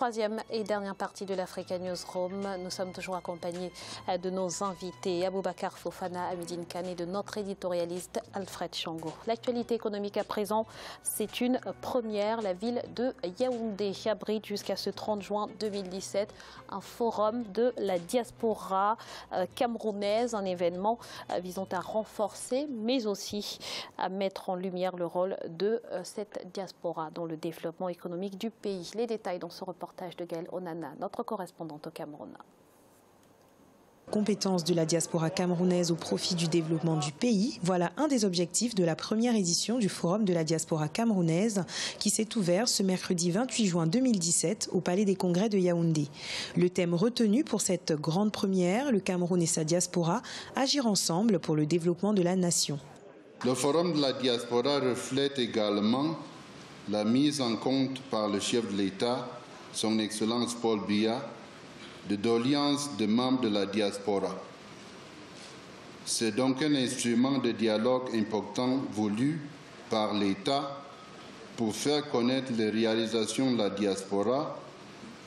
Troisième et dernière partie de l'Africa Newsroom. Nous sommes toujours accompagnés de nos invités Aboubacar Fofana, Amidine Kane et de notre éditorialiste Alfred Chongo. L'actualité économique à présent, c'est une première. La ville de Yaoundé abrite jusqu'à ce 30 juin 2017 un forum de la diaspora camerounaise, un événement visant à renforcer mais aussi à mettre en lumière le rôle de cette diaspora dans le développement économique du pays. Les détails dans ce reportage de Gaël Onana, notre correspondante au Cameroun. Compétences de la diaspora camerounaise au profit du développement du pays, voilà un des objectifs de la première édition du Forum de la diaspora camerounaise qui s'est ouvert ce mercredi 28 juin 2017 au Palais des Congrès de Yaoundé. Le thème retenu pour cette grande première, le Cameroun et sa diaspora, agir ensemble pour le développement de la nation. Le Forum de la diaspora reflète également la mise en compte par le chef de l'État, son Excellence Paul Biya, de doléances de membres de la diaspora. C'est donc un instrument de dialogue important voulu par l'État pour faire connaître les réalisations de la diaspora,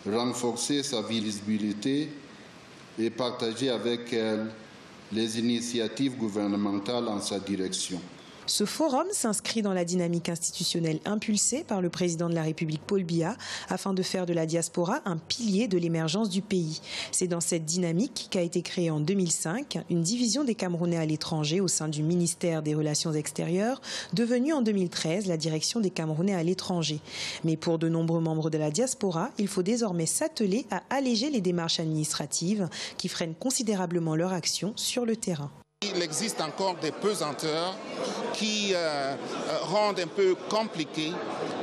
renforcer sa visibilité et partager avec elle les initiatives gouvernementales en sa direction. Ce forum s'inscrit dans la dynamique institutionnelle impulsée par le président de la République Paul Biya afin de faire de la diaspora un pilier de l'émergence du pays. C'est dans cette dynamique qu'a été créée en 2005 une division des Camerounais à l'étranger au sein du ministère des Relations extérieures, devenue en 2013 la direction des Camerounais à l'étranger. Mais pour de nombreux membres de la diaspora, il faut désormais s'atteler à alléger les démarches administratives qui freinent considérablement leur action sur le terrain. Il existe encore des pesanteurs qui rendent un peu compliqué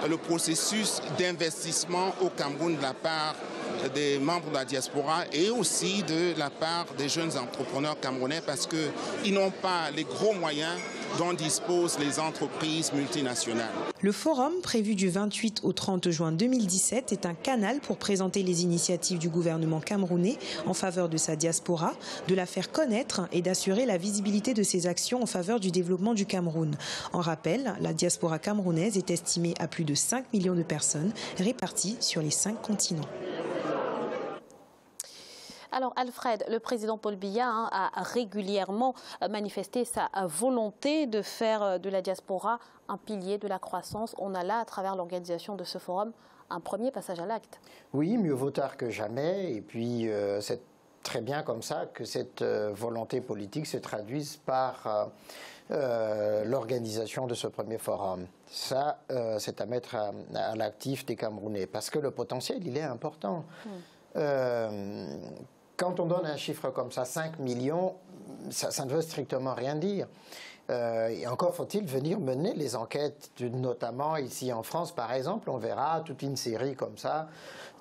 le processus d'investissement au Cameroun de la part des membres de la diaspora et aussi de la part des jeunes entrepreneurs camerounais parce qu'ils n'ont pas les gros moyens dont disposent les entreprises multinationales. Le forum, prévu du 28 au 30 juin 2017, est un canal pour présenter les initiatives du gouvernement camerounais en faveur de sa diaspora, de la faire connaître et d'assurer la visibilité de ses actions en faveur du développement du Cameroun. En rappel, la diaspora camerounaise est estimée à plus de 5 millions de personnes réparties sur les 5 continents. Alors Alfred, le président Paul Biya a régulièrement manifesté sa volonté de faire de la diaspora un pilier de la croissance. On a là, à travers l'organisation de ce forum, un premier passage à l'acte. Oui, mieux vaut tard que jamais. Et puis c'est très bien comme ça que cette volonté politique se traduise par l'organisation de ce premier forum. Ça, c'est à mettre à l'actif des Camerounais parce que le potentiel, il est important. Quand on donne un chiffre comme ça, 5 millions, ça ne veut strictement rien dire. Et encore faut-il venir mener les enquêtes, notamment ici en France, par exemple, on verra toute une série comme ça,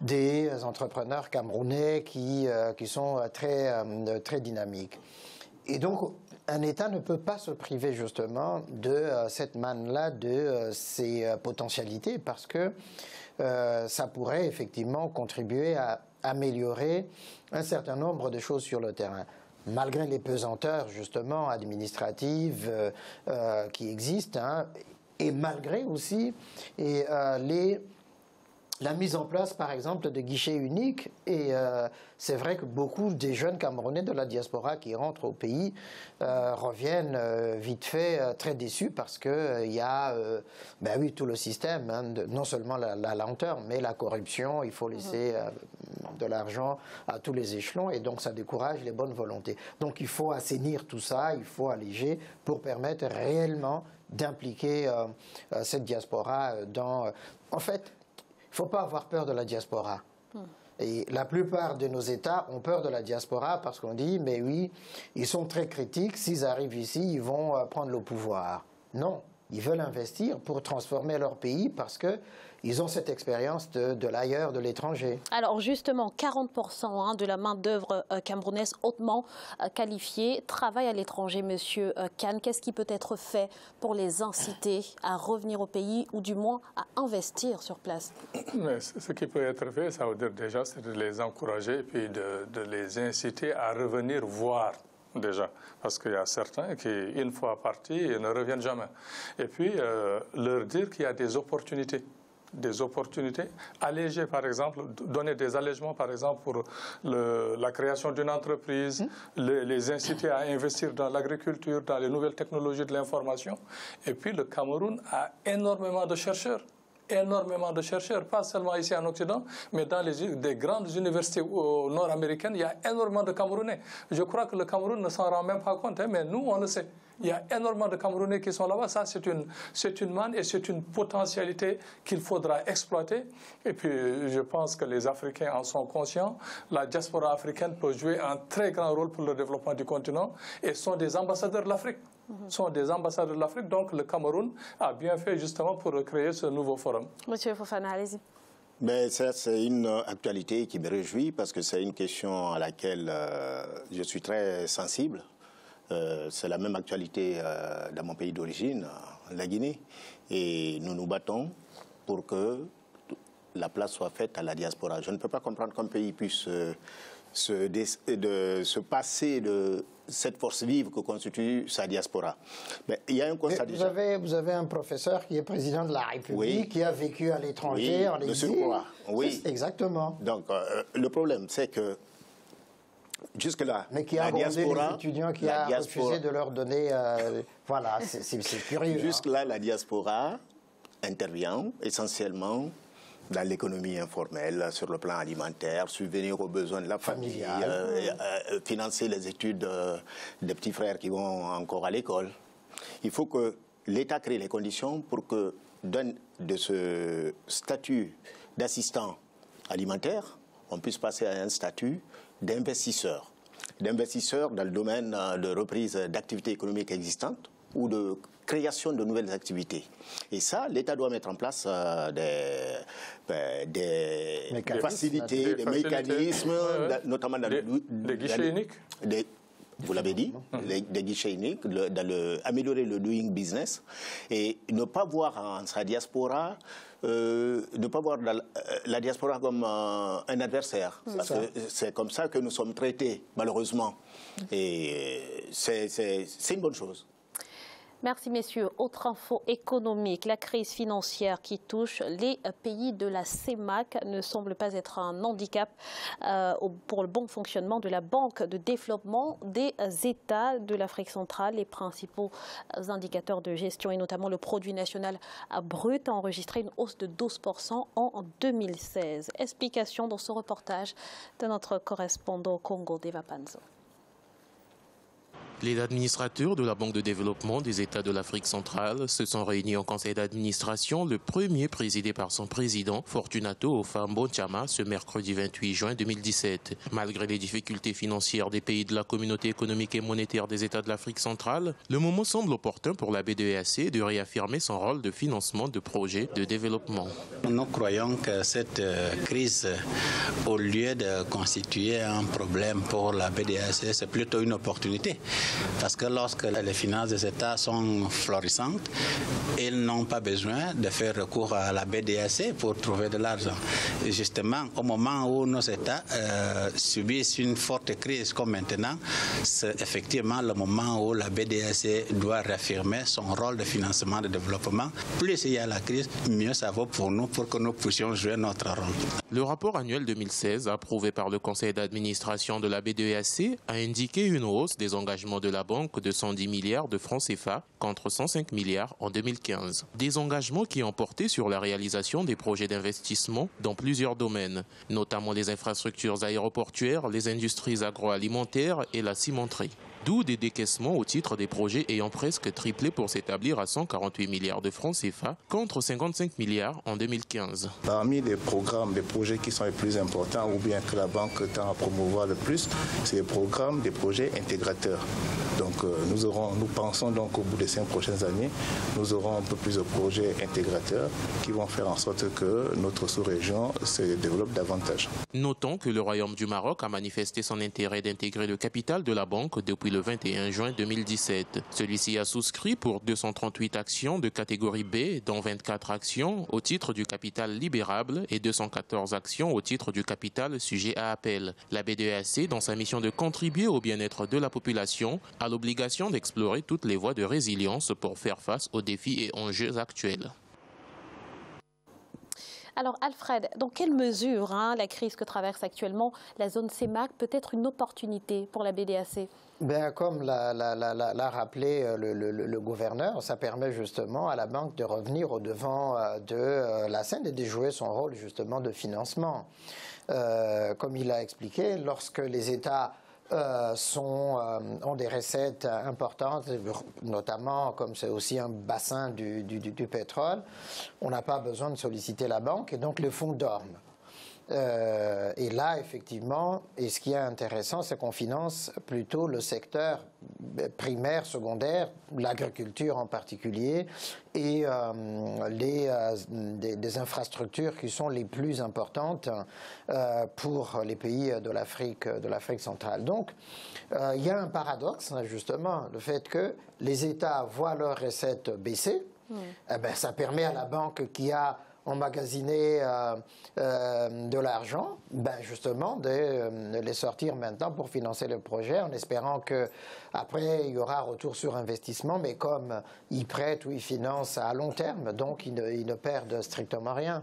des entrepreneurs camerounais qui sont très dynamiques. Et donc, un État ne peut pas se priver justement de cette manne-là, de ses potentialités, parce que ça pourrait effectivement contribuer à améliorer un certain nombre de choses sur le terrain. Malgré les pesanteurs justement administratives qui existent, et malgré aussi la mise en place, par exemple, de guichets uniques. Et c'est vrai que beaucoup des jeunes Camerounais de la diaspora qui rentrent au pays reviennent vite fait très déçus parce qu'il y a tout le système, non seulement la lenteur, mais la corruption. Il faut laisser de l'argent à tous les échelons et donc ça décourage les bonnes volontés. Donc il faut assainir tout ça, il faut alléger pour permettre réellement d'impliquer cette diaspora dans... En fait, il ne faut pas avoir peur de la diaspora. Et la plupart de nos États ont peur de la diaspora parce qu'on dit, mais oui, ils sont très critiques, s'ils arrivent ici, ils vont prendre le pouvoir. Non, ils veulent investir pour transformer leur pays parce qu'ils ont cette expérience de l'ailleurs, de l'étranger. Alors justement, 40% de la main-d'œuvre camerounaise hautement qualifiée travaille à l'étranger. Monsieur Kane, qu'est-ce qui peut être fait pour les inciter à revenir au pays ou du moins à investir sur place? Ce qui peut être fait, ça veut dire déjà, c'est de les encourager et puis de les inciter à revenir voir. Déjà, parce qu'il y a certains qui, une fois partis, ne reviennent jamais. Et puis, leur dire qu'il y a des opportunités des opportunités, alléger par exemple, donner des allègements par exemple pour la création d'une entreprise, les inciter à investir dans l'agriculture, dans les nouvelles technologies de l'information. Et puis le Cameroun a énormément de chercheurs, pas seulement ici en Occident, mais dans des grandes universités nord-américaines, il y a énormément de Camerounais. Je crois que le Cameroun ne s'en rend même pas compte, mais nous, on le sait. Il y a énormément de Camerounais qui sont là-bas. Ça, c'est une manne et c'est une potentialité qu'il faudra exploiter. Et puis, je pense que les Africains en sont conscients. La diaspora africaine peut jouer un très grand rôle pour le développement du continent et sont des ambassadeurs de l'Afrique. Donc, le Cameroun a bien fait justement pour créer ce nouveau forum. Monsieur Fofana, allez-y. Mais ça, c'est une actualité qui me réjouit parce que c'est une question à laquelle je suis très sensible. C'est la même actualité dans mon pays d'origine, la Guinée. Et nous nous battons pour que la place soit faite à la diaspora. Je ne peux pas comprendre qu'un pays puisse se passer de cette force vive que constitue sa diaspora. Mais il y a un constat déjà. Vous avez un professeur qui est président de la République, qui a vécu à l'étranger, en exil. Oui, exactement. Donc, le problème, c'est que jusque-là, mais qui a abordé les étudiants, qui a refusé de leur donner... voilà, c'est curieux. Jusque-là, la diaspora intervient essentiellement dans l'économie informelle, sur le plan alimentaire, subvenir aux besoins de la famille, financer les études des petits frères qui vont encore à l'école. Il faut que l'État crée les conditions pour que de ce statut d'assistant alimentaire, on puisse passer à un statut d'investisseur dans le domaine de reprise d'activités économiques existantes ou de création de nouvelles activités. Et ça, l'État doit mettre en place des facilités, des mécanismes, notamment dans des guichets uniques. Vous l'avez dit, des guichets uniques, améliorer le doing business et ne pas voir en sa diaspora, ne pas voir la diaspora comme un adversaire. Parce que c'est comme ça que nous sommes traités, malheureusement. Et c'est une bonne chose. Merci messieurs. Autre info économique, la crise financière qui touche les pays de la CEMAC ne semble pas être un handicap pour le bon fonctionnement de la Banque de développement des États de l'Afrique centrale. Les principaux indicateurs de gestion et notamment le produit national brut a enregistré une hausse de 12% en 2016. Explication dans ce reportage de notre correspondant au Congo, Deva Panzo. Les administrateurs de la Banque de développement des États de l'Afrique centrale se sont réunis en conseil d'administration, le premier présidé par son président, Fortunato Ofambo Chama, ce mercredi 28 juin 2017. Malgré les difficultés financières des pays de la communauté économique et monétaire des États de l'Afrique centrale, le moment semble opportun pour la BDEAC de réaffirmer son rôle de financement de projets de développement. Nous croyons que cette crise, au lieu de constituer un problème pour la BDEAC, c'est plutôt une opportunité. Parce que lorsque les finances des États sont florissantes, ils n'ont pas besoin de faire recours à la BDEAC pour trouver de l'argent. Et justement, au moment où nos États subissent une forte crise comme maintenant, c'est effectivement le moment où la BDEAC doit réaffirmer son rôle de financement de développement. Plus il y a la crise, mieux ça vaut pour nous, pour que nous puissions jouer notre rôle. Le rapport annuel 2016, approuvé par le conseil d'administration de la BDEAC, a indiqué une hausse des engagements de la banque de 110 milliards de francs CFA contre 105 milliards en 2015. Des engagements qui ont porté sur la réalisation des projets d'investissement dans plusieurs domaines, notamment les infrastructures aéroportuaires, les industries agroalimentaires et la cimenterie. D'où des décaissements au titre des projets ayant presque triplé pour s'établir à 148 milliards de francs CFA contre 55 milliards en 2015. Parmi les programmes, les projets qui sont les plus importants ou bien que la banque tend à promouvoir le plus, c'est les programmes, des projets intégrateurs. Donc nous pensons donc au bout des 5 prochaines années, nous aurons un peu plus de projets intégrateurs qui vont faire en sorte que notre sous-région se développe davantage. Notons que le Royaume du Maroc a manifesté son intérêt d'intégrer le capital de la banque depuis le 21 juin 2017. Celui-ci a souscrit pour 238 actions de catégorie B, dont 24 actions au titre du capital libérable et 214 actions au titre du capital sujet à appel. La BDEAC, dans sa mission de contribuer au bien-être de la population, a l'obligation d'explorer toutes les voies de résilience pour faire face aux défis et enjeux actuels. Alors Alfred, dans quelle mesure la crise que traverse actuellement la zone CEMAC peut être une opportunité pour la BDAC? Ben, comme l'a rappelé le gouverneur, ça permet justement à la banque de revenir au devant de la scène et de jouer son rôle justement de financement. Comme il a expliqué, lorsque les États ont des recettes importantes, notamment comme c'est aussi un bassin du pétrole, on n'a pas besoin de solliciter la banque et donc les fonds dorment. Et là, effectivement, et ce qui est intéressant, c'est qu'on finance plutôt le secteur primaire, secondaire, l'agriculture en particulier, et des infrastructures qui sont les plus importantes pour les pays de l'Afrique centrale. Donc, il y a un paradoxe, justement, le fait que les États voient leurs recettes baisser. Eh ben, ça permet à la banque qui a emmagasiner de l'argent, justement de les sortir maintenant pour financer le projet en espérant qu'après il y aura retour sur investissement, mais comme ils prêtent ou ils financent à long terme, donc ils ne perdent strictement rien.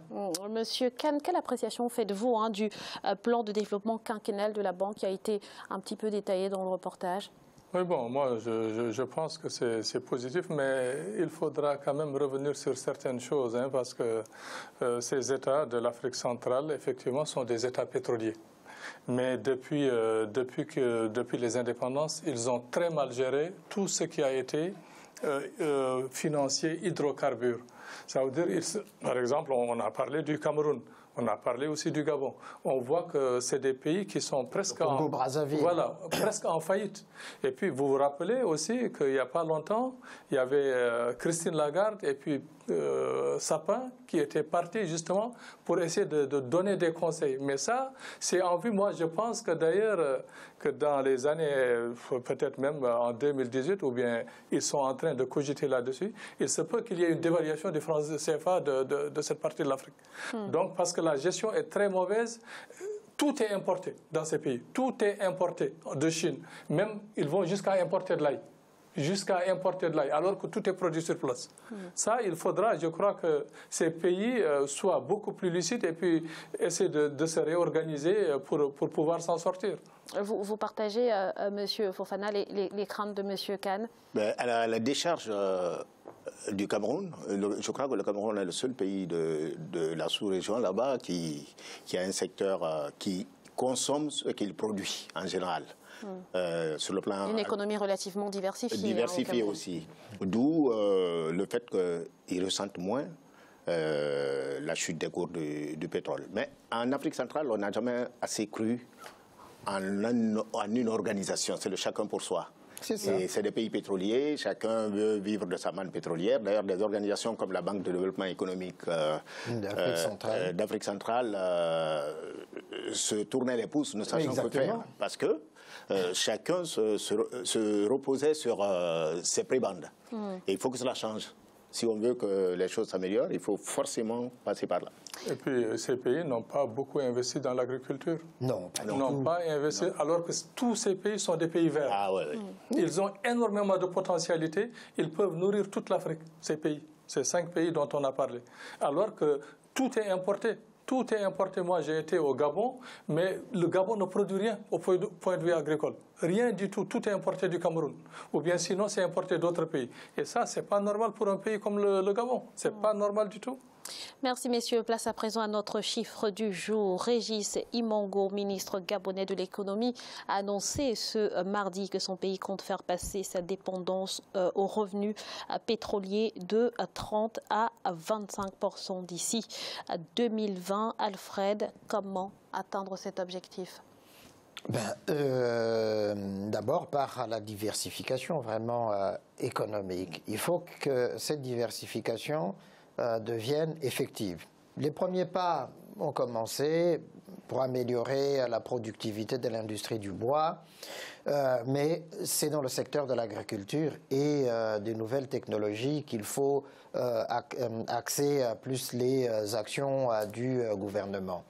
Monsieur Kane, quelle appréciation faites-vous du plan de développement quinquennal de la banque qui a été un petit peu détaillé dans le reportage? Oui, bon, moi, je pense que c'est positif, mais il faudra quand même revenir sur certaines choses, parce que ces États de l'Afrique centrale, effectivement, sont des États pétroliers. Mais depuis les indépendances, ils ont très mal géré tout ce qui a été financier hydrocarbures. Ça veut dire, par exemple, on a parlé du Cameroun. On a parlé aussi du Gabon. On voit que c'est des pays qui sont presque presque en faillite. Et puis, vous vous rappelez aussi qu'il n'y a pas longtemps, il y avait Christine Lagarde et puis Sapin qui étaient partis justement pour essayer de donner des conseils. Mais ça, c'est en vue, moi je pense que d'ailleurs, que dans les années, peut-être même en 2018, ou bien ils sont en train de cogiter là-dessus, il se peut qu'il y ait une dévaluation du franc CFA de cette partie de l'Afrique. Donc, parce que la gestion est très mauvaise, tout est importé dans ces pays. Tout est importé de Chine. Même, ils vont jusqu'à importer de l'ail. Alors que tout est produit sur place. Ça, il faudra, je crois, que ces pays soient beaucoup plus lucides et puis essayer de se réorganiser pour pouvoir s'en sortir. Vous partagez, Monsieur Fofana, les craintes de Monsieur Kane? À la décharge du Cameroun, je crois que le Cameroun est le seul pays de la sous-région là-bas qui a un secteur qui consomme ce qu'il produit en général. Sur le plan une économie relativement diversifiée. Diversifiée aussi. D'où le fait qu'ils ressentent moins la chute des cours du pétrole. Mais en Afrique centrale, on n'a jamais assez cru en une organisation. C'est le chacun pour soi. C'est des pays pétroliers, chacun veut vivre de sa manne pétrolière. D'ailleurs, des organisations comme la Banque de développement économique d'Afrique centrale se tournaient les pouces, ne sachant que faire. Parce que chacun se reposait sur ses prébendes. Et il faut que cela change. Si on veut que les choses s'améliorent, il faut forcément passer par là. Et puis, ces pays n'ont pas beaucoup investi dans l'agriculture. Non, pas du tout. N'ont pas investi, alors que tous ces pays sont des pays verts. Ah, ouais. Ils ont énormément de potentialité. Ils peuvent nourrir toute l'Afrique, ces pays. Ces 5 pays dont on a parlé. Alors que tout est importé. Tout est importé. Moi, j'ai été au Gabon, mais le Gabon ne produit rien au point de vue agricole. Rien du tout. Tout est importé du Cameroun. Ou bien sinon, c'est importé d'autres pays. Et ça, c'est pas normal pour un pays comme le Gabon. C'est pas normal du tout. Merci, messieurs. Place à présent à notre chiffre du jour. Régis Imongo, ministre gabonais de l'économie, a annoncé ce mardi que son pays compte faire passer sa dépendance aux revenus pétroliers de 30 à 25% d'ici à 2020. Alfred, comment atteindre cet objectif? D'abord par la diversification vraiment économique. Il faut que cette diversification deviennent effectives. Les premiers pas ont commencé pour améliorer la productivité de l'industrie du bois, mais c'est dans le secteur de l'agriculture et des nouvelles technologies qu'il faut axer plus les actions du gouvernement.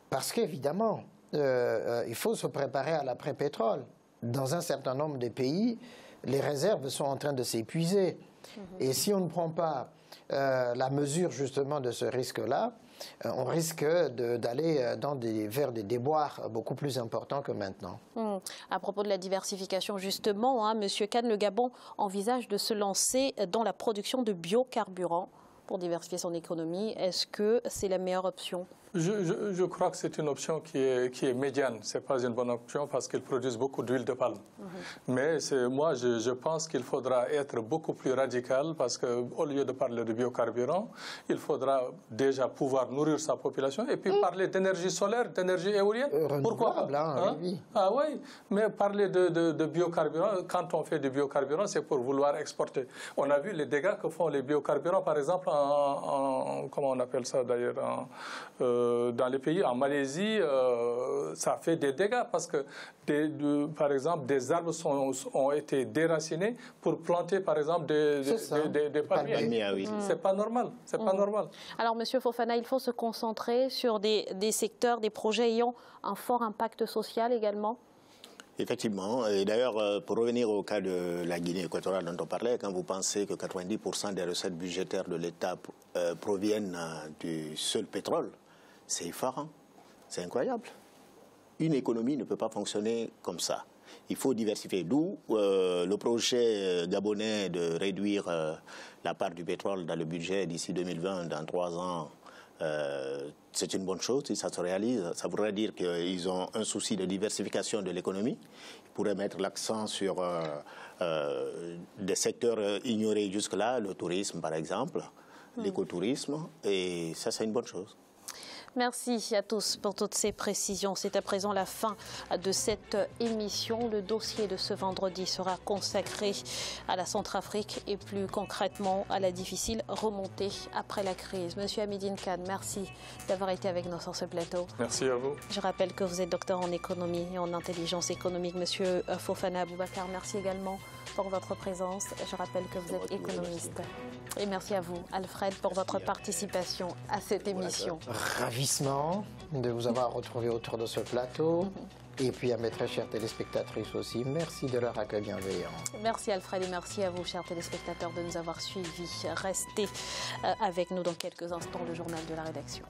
Parce qu'évidemment, il faut se préparer à l'après-pétrole. Dans un certain nombre de pays, les réserves sont en train de s'épuiser. Et si on ne prend pas la mesure justement de ce risque-là, on risque d'aller vers des déboires beaucoup plus importants que maintenant. À propos de la diversification, justement, hein, M. Kane, le Gabon envisage de se lancer dans la production de biocarburants pour diversifier son économie. Est-ce que c'est la meilleure option ? Je crois que c'est une option qui est médiane. Ce n'est pas une bonne option parce qu'ils produisent beaucoup d'huile de palme. Mais moi, je pense qu'il faudra être beaucoup plus radical parce qu'au lieu de parler de biocarburants, il faudra déjà pouvoir nourrir sa population et puis parler d'énergie solaire, d'énergie éolienne. Pourquoi pas oui. Ah oui, mais parler de biocarburants, quand on fait du biocarburant, c'est pour vouloir exporter. On a vu les dégâts que font les biocarburants, par exemple, comment on appelle ça d'ailleurs, dans les pays, en Malaisie, ça fait des dégâts parce que, par exemple, des arbres ont été déracinés pour planter, par exemple, des palmiers. Oui. C'est pas normal. C'est pas normal. Alors, M. Fofana, il faut se concentrer sur des secteurs, des projets ayant un fort impact social également. Effectivement. Et d'ailleurs, pour revenir au cas de la Guinée équatoriale dont on parlait, quand vous pensez que 90% des recettes budgétaires de l'État proviennent du seul pétrole, c'est effarant, c'est incroyable. Une économie ne peut pas fonctionner comme ça. Il faut diversifier. D'où le projet gabonais de réduire la part du pétrole dans le budget d'ici 2020, dans 3 ans. C'est une bonne chose si ça se réalise. Ça voudrait dire qu'ils ont un souci de diversification de l'économie. Ils pourraient mettre l'accent sur des secteurs ignorés jusque-là, le tourisme par exemple, l'écotourisme, et ça c'est une bonne chose. Merci à tous pour toutes ces précisions. C'est à présent la fin de cette émission. Le dossier de ce vendredi sera consacré à la Centrafrique et plus concrètement à la difficile remontée après la crise. Monsieur Hamidine Kane, merci d'avoir été avec nous sur ce plateau. Merci à vous. Je rappelle que vous êtes docteur en économie et en intelligence économique. Monsieur Fofana Aboubakar, merci également pour votre présence. Je rappelle que vous êtes économiste. Et merci à vous, Alfred, pour votre participation à cette émission. Ravissement de vous avoir retrouvé autour de ce plateau. Et puis à mes très chères téléspectatrices aussi, merci de leur accueil bienveillant. Merci Alfred et merci à vous, chers téléspectateurs, de nous avoir suivis. Restez avec nous dans quelques instants, le journal de la rédaction.